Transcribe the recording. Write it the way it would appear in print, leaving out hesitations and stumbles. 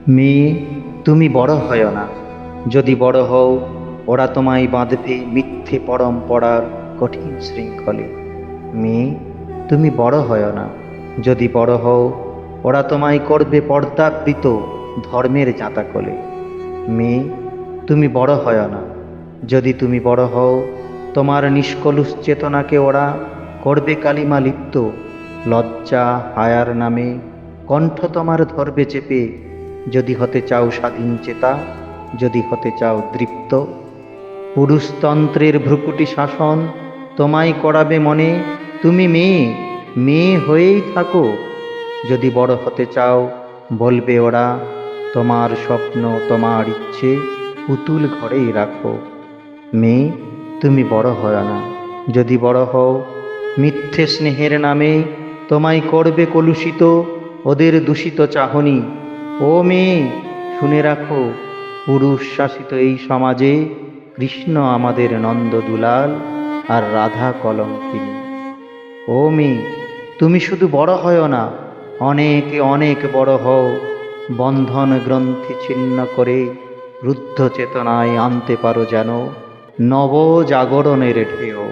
মেয়ে, তুমি বড় হয় না। যদি বড় হও, ওরা তোমায় বাঁধবে মিথ্যে পরম্পরার কঠিন শৃঙ্খলে। মেয়ে, তুমি বড় হয় না। যদি বড় হও, ওরা তোমায় করবে পর্দাবৃত ধর্মের জাঁতাকলে। মেয়ে, তুমি বড় হয় না। যদি তুমি বড় হও, তোমার নিষ্কলুষ চেতনাকে ওরা করবে কালিমা লিপ্ত। লজ্জা হায়ার নামে কণ্ঠ তোমার ধরবে চেপে। যদি হতে চাও স্বাধীন চেতা, যদি হতে চাও দৃপ্ত, পুরুষতন্ত্রের ভ্রুকুটি শাসন তোমায় করাবে মনে। তুমি মেয়ে, মেয়ে হয়েই থাকো। যদি বড় হতে চাও, বলবে ওরা, তোমার স্বপ্ন তোমার ইচ্ছে পুতুল ঘরেই রাখো। মেয়ে, তুমি বড় হয় না। যদি বড় হও, মিথ্যে স্নেহের নামে তোমায় করবে কলুষিত ওদের দূষিত চাহনি। ও মেয়ে, শুনে রাখো, পুরুষ শাসিত এই সমাজে কৃষ্ণ আমাদের নন্দদুলাল আর রাধা কলঙ্কিনী। ও মেয়ে, তুমি শুধু বড় হয় না, অনেক অনেক বড় হও। বন্ধন গ্রন্থি ছিন্ন করে রুদ্ধ চেতনায় আনতে পারো যেন নব জাগরণের ঢেউ।